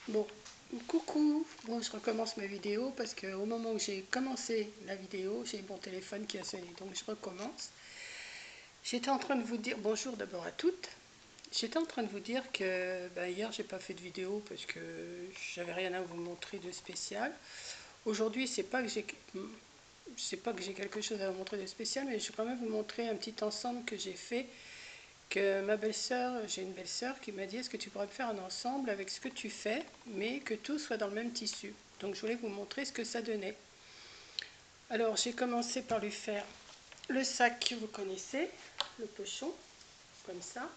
Bon, coucou, bon je recommence ma vidéo parce qu'au moment où j'ai commencé la vidéo, j'ai mon téléphone qui a sonné, donc je recommence. J'étais en train de vous dire, bonjour d'abord à toutes, j'étais en train de vous dire que hier j'ai pas fait de vidéo parce que j'avais rien à vous montrer de spécial. Aujourd'hui c'est pas que j'ai quelque chose à vous montrer de spécial, mais je vais quand même vous montrer un petit ensemble que j'ai fait, que ma belle-sœur, j'ai une belle-sœur qui m'a dit est-ce que tu pourrais me faire un ensemble avec ce que tu fais, mais que tout soit dans le même tissu. Donc je voulais vous montrer ce que ça donnait. Alors j'ai commencé par lui faire le sac que vous connaissez, le pochon, comme ça.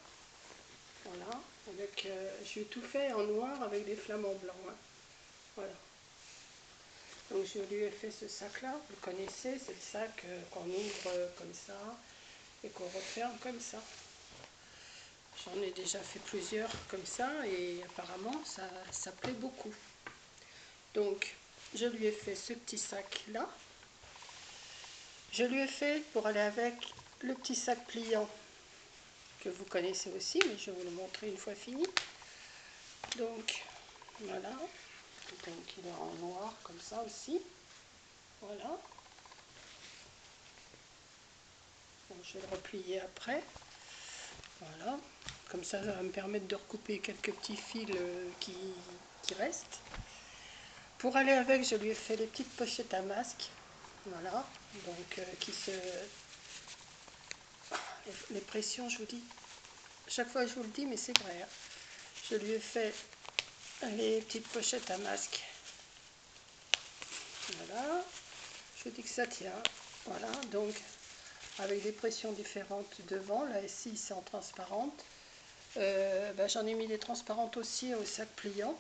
Voilà, avec, je lui ai tout fait en noir avec des flamants blancs. Hein. Voilà. Donc je lui ai fait ce sac-là, vous le connaissez, c'est le sac qu'on ouvre comme ça et qu'on referme comme ça. J'en ai déjà fait plusieurs comme ça et apparemment ça plaît beaucoup. Donc je lui ai fait ce petit sac là. Je lui ai fait pour aller avec le petit sac pliant que vous connaissez aussi, mais je vais vous le montrer une fois fini. Donc voilà. Donc il est en noir comme ça aussi. Voilà. Donc, je vais le replier après. Voilà. Comme ça va me permettre de recouper quelques petits fils qui restent. Pour aller avec, je lui ai fait les petites pochettes à masque. Voilà. Donc les pressions, je vous dis. Chaque fois je vous le dis, mais c'est vrai. Hein. Je lui ai fait les petites pochettes à masque. Voilà. Je vous dis que ça tient. Voilà. Donc avec des pressions différentes devant. Là ici c'est en transparente. J'en ai mis des transparentes aussi au sac pliant.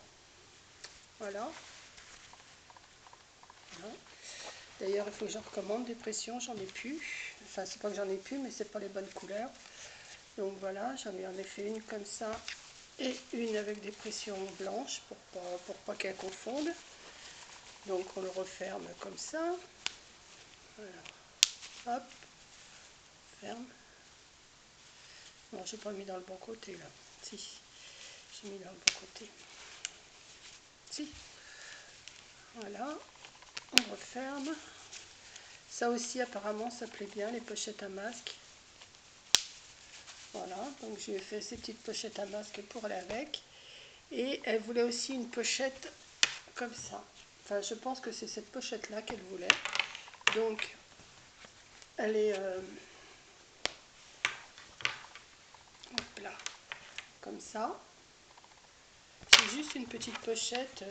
Voilà. Voilà. D'ailleurs, il faut que j'en recommande des pressions, j'en ai plus. Enfin, c'est pas que j'en ai plus, mais c'est pas les bonnes couleurs. Donc voilà, j'en ai en effet une comme ça et une avec des pressions blanches pour pas qu'elles confondent. Donc on le referme comme ça. Voilà. Hop, ferme. Non, j'ai pas mis dans le bon côté là. Si, j'ai mis dans le bon côté. Si. Voilà, on referme. Ça aussi apparemment ça plaît bien, les pochettes à masque. Voilà, donc j'ai fait ces petites pochettes à masque pour aller avec. Et elle voulait aussi une pochette comme ça. Enfin, je pense que c'est cette pochette-là qu'elle voulait. Donc, elle est hop là, comme ça. C'est juste une petite pochette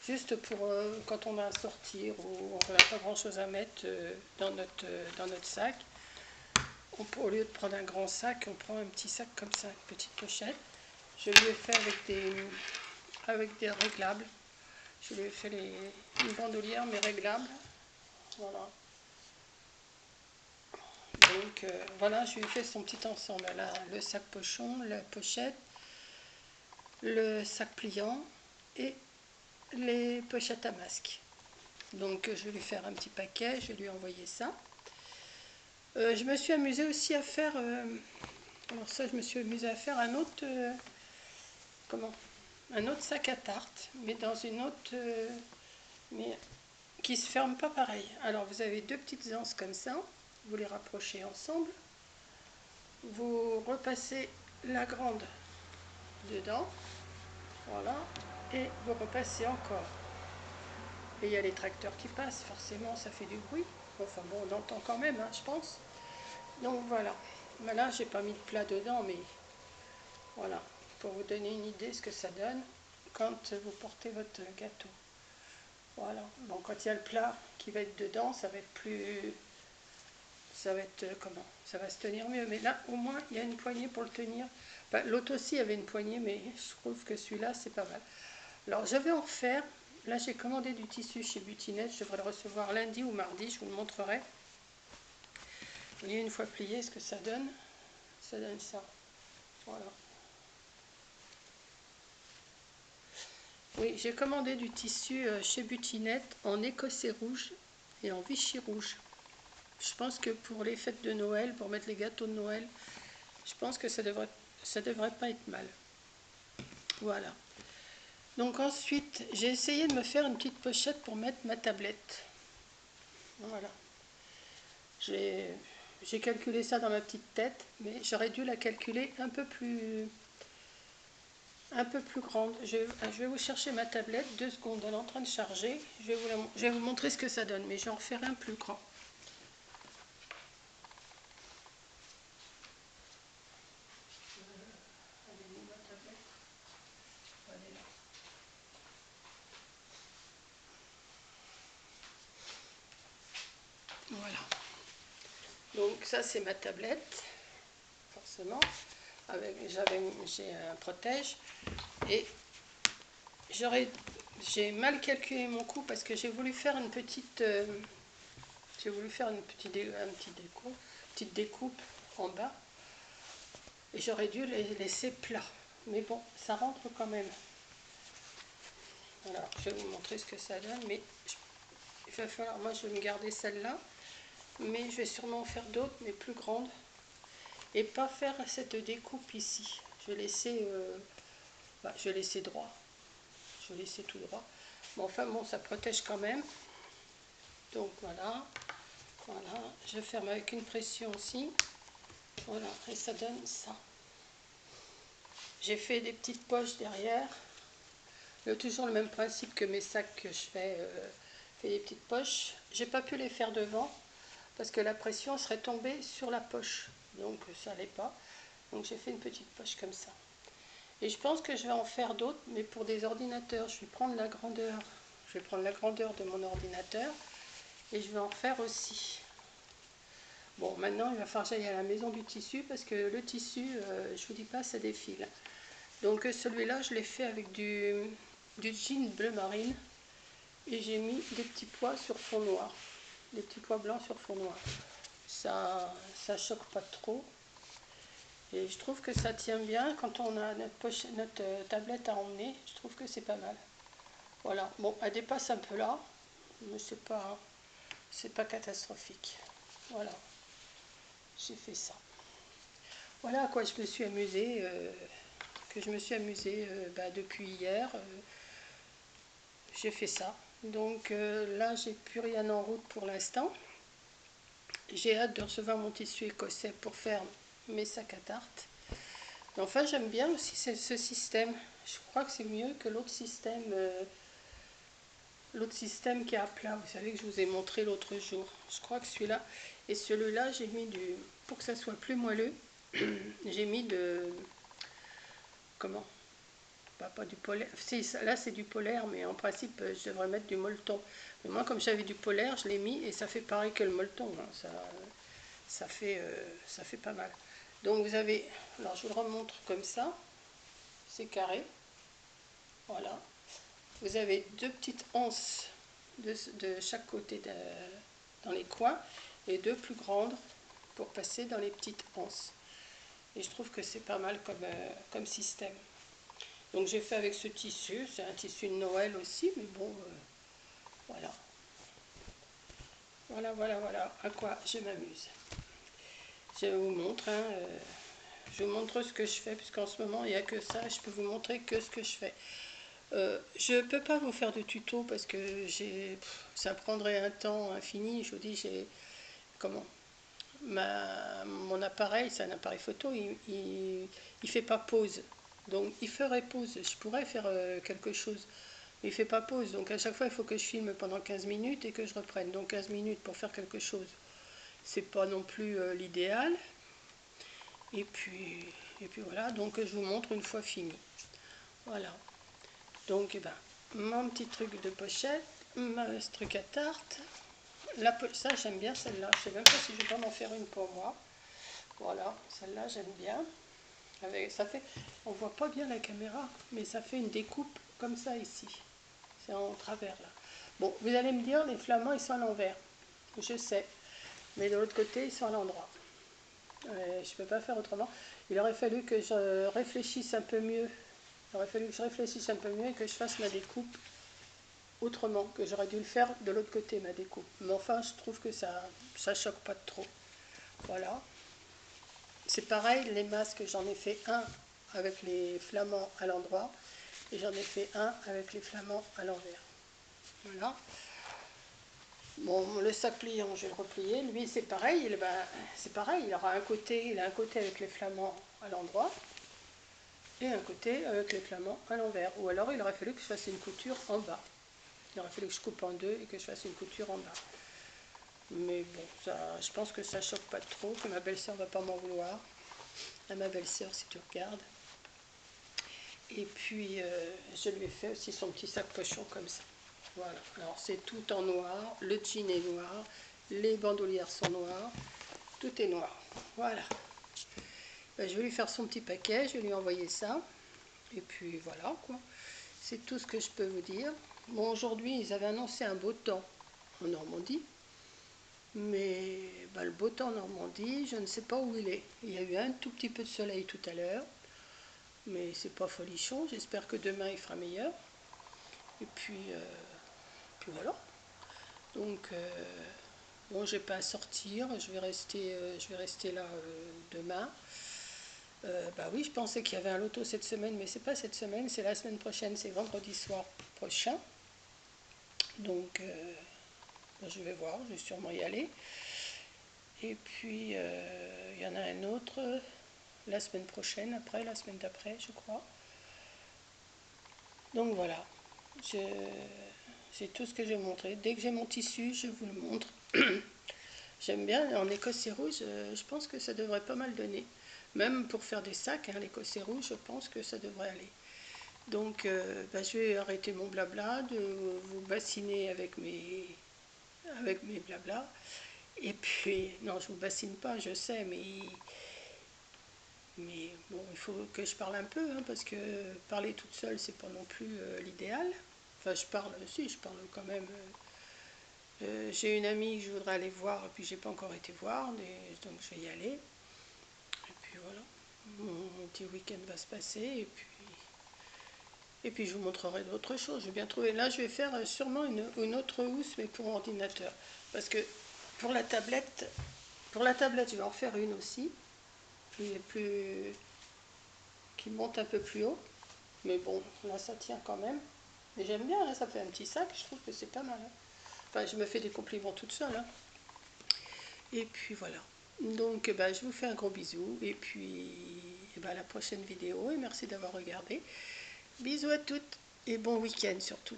juste pour quand on a à sortir ou on n'a pas grand-chose à mettre dans notre sac. Au lieu de prendre un grand sac, on prend un petit sac comme ça, une petite pochette. Je lui ai fait avec des réglables. Je lui ai fait une bandoulière mais réglable. Voilà. Donc voilà, je lui ai fait son petit ensemble. Elle a le sac pochon, la pochette, le sac pliant et les pochettes à masque. Donc je vais lui faire un petit paquet, je vais lui envoyer ça. Je me suis amusée aussi à faire, alors ça je me suis amusée à faire un autre, un autre sac à tarte, mais dans une autre, mais qui se ferme pas pareil. Alors vous avez deux petites anses comme ça, vous les rapprochez ensemble, vous repassez la grande dedans, voilà, et vous repassez encore. Et il y a les tracteurs qui passent, forcément ça fait du bruit, enfin bon on entend quand même, hein, je pense. Donc voilà, mais là j'ai pas mis de plat dedans, mais voilà, pour vous donner une idée ce que ça donne quand vous portez votre gâteau. Voilà, bon quand il y a le plat qui va être dedans, ça va être plus... Ça va être comment? Ça va se tenir mieux, mais là au moins il y a une poignée pour le tenir. Enfin, l'autre aussi avait une poignée, mais je trouve que celui-là c'est pas mal. Alors je vais en refaire. Là j'ai commandé du tissu chez Butinette, je devrais le recevoir lundi ou mardi, je vous le montrerai. Vous voyez une fois plié ce que ça donne. Ça donne ça. Voilà. Oui, j'ai commandé du tissu chez Butinette en écossais rouge et en Vichy rouge. Je pense que pour les fêtes de Noël, pour mettre les gâteaux de Noël, je pense que ça devrait pas être mal. Voilà. Donc ensuite, j'ai essayé de me faire une petite pochette pour mettre ma tablette. Voilà. J'ai calculé ça dans ma petite tête, mais j'aurais dû la calculer un peu plus grande. Je vais vous chercher ma tablette, 2 secondes, elle est en train de charger. Je vais vous montrer ce que ça donne, mais j'en ferai un plus grand. Voilà. Donc ça c'est ma tablette, forcément. J'ai un protège et j'ai mal calculé mon coût parce que j'ai voulu faire une petite petite découpe en bas et j'aurais dû les laisser plats. Mais bon, ça rentre quand même. Voilà, je vais vous montrer ce que ça donne, mais il va falloir, moi je vais me garder celle-là, mais je vais sûrement en faire d'autres, mais plus grandes, et pas faire cette découpe ici. Je vais laisser, je vais laisser droit, je vais laisser tout droit. Mais enfin bon, ça protège quand même. Donc voilà, voilà, je ferme avec une pression aussi. Voilà, et ça donne ça. J'ai fait des petites poches derrière. Toujours le même principe que mes sacs que je fais des petites poches. J'ai pas pu les faire devant parce que la pression serait tombée sur la poche. Donc ça n'allait pas. Donc j'ai fait une petite poche comme ça. Et je pense que je vais en faire d'autres, mais pour des ordinateurs. Je vais prendre la grandeur. Je vais prendre la grandeur de mon ordinateur et je vais en faire aussi. Bon, maintenant il va falloir que j'aille à la maison du tissu parce que le tissu, je vous dis pas, ça défile. Donc celui-là, je l'ai fait avec du jean bleu marine et j'ai mis des petits pois sur fond noir, des petits pois blancs sur fond noir. Ça choque pas trop et je trouve que ça tient bien quand on a notre tablette à emmener. Je trouve que c'est pas mal. Voilà, bon, elle dépasse un peu là, mais c'est pas catastrophique. Voilà, j'ai fait ça. Voilà à quoi je me suis amusée, depuis hier. J'ai fait ça. Donc là, j'ai plus rien en route pour l'instant. J'ai hâte de recevoir mon tissu écossais pour faire mes sacs à tarte. Mais enfin, j'aime bien aussi ce système. Je crois que c'est mieux que l'autre système qui est à plat. Vous savez que je vous ai montré l'autre jour. Je crois que celui-là et celui-là, j'ai mis pour que ça soit plus moelleux. J'ai mis comment? Pas du polaire. Si, là c'est du polaire, mais en principe je devrais mettre du molleton. Mais moi, comme j'avais du polaire, je l'ai mis et ça fait pareil que le molleton. Hein. Ça fait pas mal. Donc vous avez, alors je vous le remontre comme ça, c'est carré. Voilà. Vous avez 2 petites anses de chaque côté dans les coins et 2 plus grandes pour passer dans les petites anses. Et je trouve que c'est pas mal comme système. Donc j'ai fait avec ce tissu, c'est un tissu de Noël aussi, mais bon, voilà. Voilà à quoi je m'amuse. Je vous montre, hein, je vous montre ce que je fais, puisqu'en ce moment il n'y a que ça, je peux vous montrer que ce que je fais. Je ne peux pas vous faire de tuto parce que ça prendrait un temps infini. Je vous dis, mon appareil, c'est un appareil photo, il fait pas pause. Donc il ferait pause, je pourrais faire quelque chose, mais il fait pas pause. Donc à chaque fois, il faut que je filme pendant 15 minutes et que je reprenne. Donc 15 minutes pour faire quelque chose, c'est pas non plus l'idéal. Et puis voilà, donc je vous montre une fois fini. Voilà. Donc mon petit truc de pochette, ce truc à tarte. Ça j'aime bien celle-là. Je sais même pas si je vais pas m'en faire une pour moi. Voilà, celle-là j'aime bien. Ça fait, on voit pas bien la caméra, mais ça fait une découpe comme ça ici. C'est en travers là. Bon, vous allez me dire, les flamands ils sont à l'envers. Je sais, mais de l'autre côté ils sont à l'endroit. Je peux pas faire autrement. Il aurait fallu que je réfléchisse un peu mieux. Il aurait fallu que je réfléchisse un peu mieux et que je fasse ma découpe autrement, que j'aurais dû le faire de l'autre côté, ma découpe. Mais enfin, je trouve que ça choque pas trop. Voilà. C'est pareil, les masques, j'en ai fait un avec les flamands à l'endroit Et j'en ai fait un avec les flamants à l'envers. Voilà. Bon, le sac pliant, je vais le replier. Lui, c'est pareil. C'est pareil. Il aura un côté, il a un côté avec les flamants à l'endroit et un côté avec les flamants à l'envers. Ou alors, il aurait fallu que je fasse une couture en bas. Il aurait fallu que je coupe en deux et que je fasse une couture en bas. Mais bon, ça, je pense que ça choque pas trop, que ma belle-sœur va pas m'en vouloir. À ma belle-sœur, si tu regardes. Et puis, je lui ai fait aussi son petit sac pochon comme ça. Voilà, alors c'est tout en noir, le jean est noir, les bandoulières sont noires, tout est noir. Voilà. Ben, je vais lui faire son petit paquet, je vais lui envoyer ça. Et puis voilà, quoi. C'est tout ce que je peux vous dire. Bon, aujourd'hui, ils avaient annoncé un beau temps en Normandie. Mais ben, le beau temps en Normandie, je ne sais pas où il est. Il y a eu un tout petit peu de soleil tout à l'heure. Mais c'est pas folichon. J'espère que demain, il fera meilleur. Et puis voilà. Donc, bon, j'ai pas à sortir, je vais rester là demain. Bah oui, je pensais qu'il y avait un loto cette semaine, mais c'est pas cette semaine, c'est la semaine prochaine, c'est vendredi soir prochain. Donc, bah, je vais voir, je vais sûrement y aller. Et puis, il y en a un autre la semaine prochaine, après, la semaine d'après, je crois. Donc voilà, c'est tout ce que je vais vous montrer. Dès que j'ai mon tissu, je vous le montre. J'aime bien, en écossais rouge, je pense que ça devrait pas mal donner. Même pour faire des sacs, hein, l'écossais rouge, je pense que ça devrait aller. Donc, bah, je vais arrêter mon blabla, de vous bassiner avec mes blabla. Et puis, non, je vous bassine pas, je sais, mais bon, il faut que je parle un peu, hein, parce que parler toute seule, c'est pas non plus l'idéal. Enfin, je parle quand même. J'ai une amie que je voudrais aller voir, et puis j'ai pas encore été voir, donc je vais y aller. Et puis voilà, mon petit week-end va se passer, et puis je vous montrerai d'autres choses. Je vais bien trouver. Là, je vais faire sûrement une autre housse, mais pour ordinateur. Parce que pour la tablette, je vais en faire une aussi, qui monte un peu plus haut. Mais bon, là, ça tient quand même. Mais j'aime bien, hein, ça fait un petit sac, je trouve que c'est pas mal. Hein. Enfin, je me fais des compliments toute seule. Hein. Et puis voilà. Donc bah, je vous fais un gros bisou et puis bah, à la prochaine vidéo et merci d'avoir regardé. Bisous à toutes et bon week-end surtout.